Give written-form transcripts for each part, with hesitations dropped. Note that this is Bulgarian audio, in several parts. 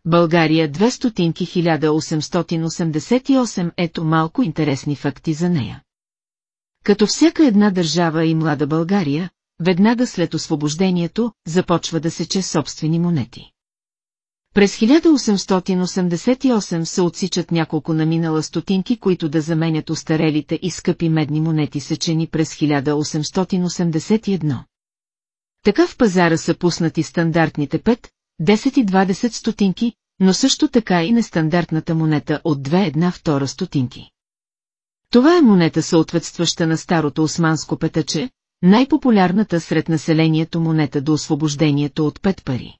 България 2 стотинки 1888. Ето малко интересни факти за нея. Като всяка една държава и млада България, веднага след освобождението, започва да сече собствени монети. През 1888 се отсичат няколко наминала стотинки, които да заменят остарелите и скъпи медни монети, сечени през 1881. Така в пазара са пуснати стандартните 5, 10 и 20 стотинки, но също така и нестандартната монета от 2,1 стотинки. Това е монета, съответстваща на старото османско петъче, най-популярната сред населението монета до освобождението от 5 пари.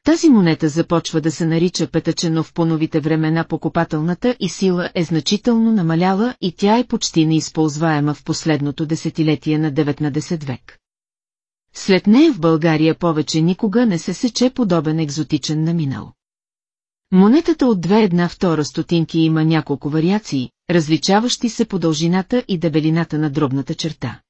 Тази монета започва да се нарича петъче, но в по-новите времена покупателната и сила е значително намаляла и тя е почти неизползваема в последното десетилетие на 19 век. След нея в България повече никога не се сече подобен екзотичен наминал. Монетата от 2,1 стотинки има няколко вариации, различаващи се по дължината и дебелината на дробната черта.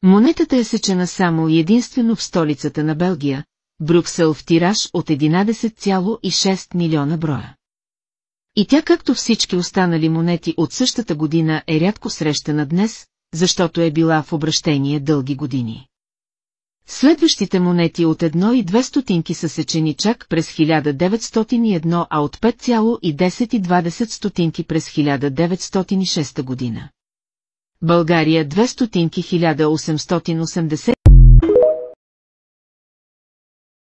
Монетата е сечена само и единствено в столицата на Белгия, Брюксел, в тираж от 11,6 милиона броя. И тя, както всички останали монети от същата година, е рядко срещана днес, защото е била в обращение дълги години. Следващите монети от 1 и 2 стотинки са сечени чак през 1901, а от 5,10 и 20 стотинки през 1906 година. България 2 стотинки 1880